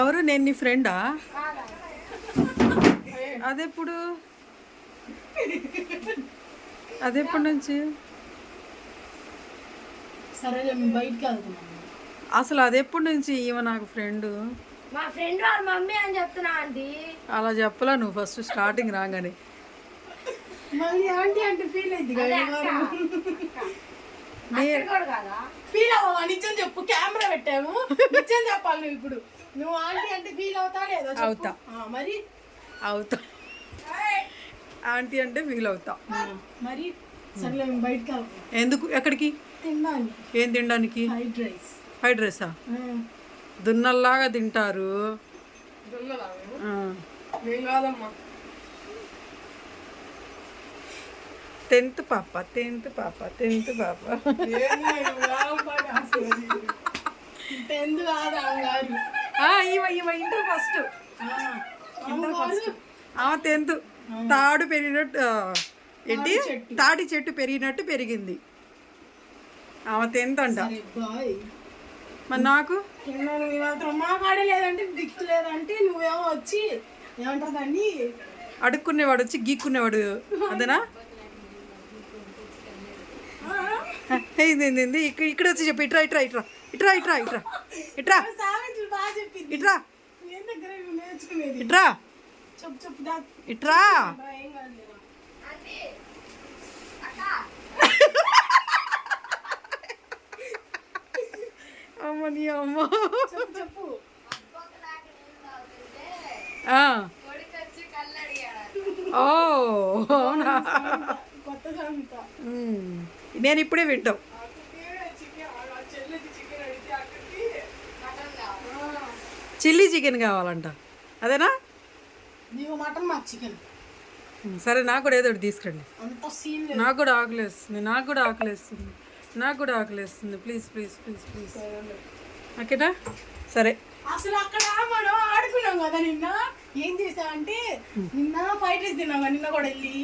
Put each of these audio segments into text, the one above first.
ఎవరు? నేను నీ ఫ్రెండా? అదెప్పుడు నుంచి? సరే బయటికి వెళ్తున్నాం. అసలు అదెప్పటి నుంచి ఈమె నాకు ఫ్రెండ్? మా ఫ్రెండ్ వాళ్ళ మమ్మీ అని చెప్తున్నా ఆంటీ. అలా చెప్పలా నువ్వు ఫస్ట్ స్టార్టింగ్ రాగానే. మళ్ళీ ఆంటీ అంటే ఫీల్ అయింది ఫీల్ అవ్వవా? నిజం చెప్పు, కెమెరా పెట్టాము, నిజం చెప్పాలి నువ్వు. ఇప్పుడు నువ్వు ఆంటీ అంటే ఫీల్ అవుతా లేదా? అవుతా. మరి అవుతా. ఆంటీ అంటే ఫీల్ అవుతా మరి. సర్లే బయటకి వెళ్తాం. ఎందుకు? ఎక్కడికి? తినడానికి. ఏం తినడానికి? ఫ్రైడ్ రైసా? దున్నల్లాగా తింటారు. టెన్త్ పాప. Inter first. టెన్త్. తాడు పెరిగినట్టు ఏంటి? తాడి చెట్టు పెరిగినట్టు పెరిగింది. ఆమె టెన్త్ అంట. మరి నాకు మా కాడే లేదంటే దిక్కు లేదంటే నువ్వేమో వచ్చి ఏమంటారు దాన్ని అడుక్కునేవాడు వచ్చి గీక్కునేవాడు అదేనా? ఇక్కడ వచ్చి చెప్పి ఇట్రా ఇట్రా ఇట్రా ఇట్రా ఇట్రా ఇట్రా ఇట్రా ఇట్రా ఇట్రా ఇట్రా. అమ్మ నీ అమ్మ. చెప్పు. ఓ అవునా? నేను ఇప్పుడే వింటాం. చిల్లీ చికెన్ కావాలంట అదేనా? సరే నాకు కూడా ఏదో ఒకటి తీసుకురండి. నాకు కూడా ఆకలేస్తుంది. ప్లీజ్ ఓకేనా? సరే. అసలు అక్కడ మనం ఆడుకున్నాం కదా నిన్న. ఏం చేసామంటే నిన్న ఫ్రైడ్ రైస్ తిన్నాం నిన్న కూడా వెళ్ళి.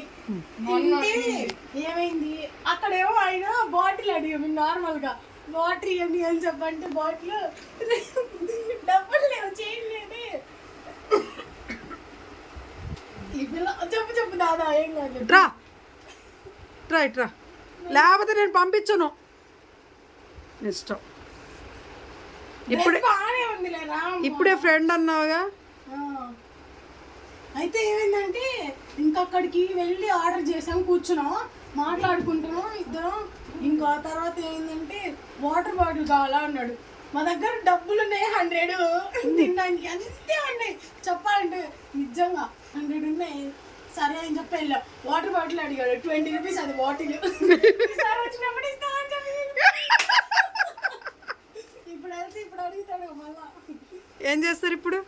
ఏమైంది అక్కడేమో ఆయన బాటిల్ అడిగాము నార్మల్ గా. వాటర్ ఇవ్వండి అని చెప్పంటే బాటిల్ డబ్బులు లేవు, చేయలేదు. చెప్పు దాదా ఏం కాదు. ట్రా లేకపోతే నేను పంపించను. ఇష్టం. ఇప్పుడే ఫ్రెండ్ అన్నావుగా. అయితే ఏమైందంటే ఇంకక్కడికి వెళ్ళి ఆర్డర్ చేసాం, కూర్చున్నాం, మాట్లాడుకుంటున్నాం ఇద్దరం. ఇంకా తర్వాత ఏమైందంటే వాటర్ బాటిల్ కావాలా అన్నాడు. మా దగ్గర డబ్బులు ఉన్నాయి 100 తినడానికి. అంతే ఉన్నాయి చెప్పాలంటే నిజంగా 100 ఉన్నాయి. సరే అని చెప్పి వెళ్ళాం. వాటర్ బాటిల్ అడిగాడు 20 రూపీస్ అది బాటిల్. వచ్చినప్పుడు ఇస్తామని చెప్పి ఇప్పుడు అడుగుతాడు మళ్ళా. ఏం చేస్తారు ఇప్పుడు?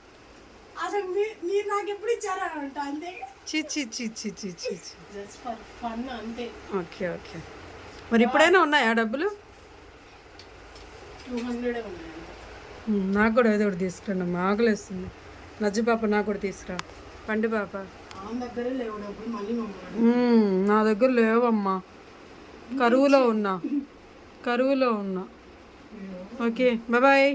అసలు మీరు నాకు ఎప్పుడు ఇచ్చారా అంట. అంతే. జస్ట్ ఫర్ ఫన్ అంతే. ఓకే. మరి ఇప్పుడైనా ఉన్నాయా డబ్బులు? 200 ఉన్నాయి. నాకు కూడా ఏదో ఒకటి తీసుకురండి అమ్మా, ఆకలేస్తుంది. నజ్జు పాప నాకు కూడా తీసుకురా. పండు పాప నా దగ్గర లేవమ్మా, కరువులో ఉన్నా. Okay bye.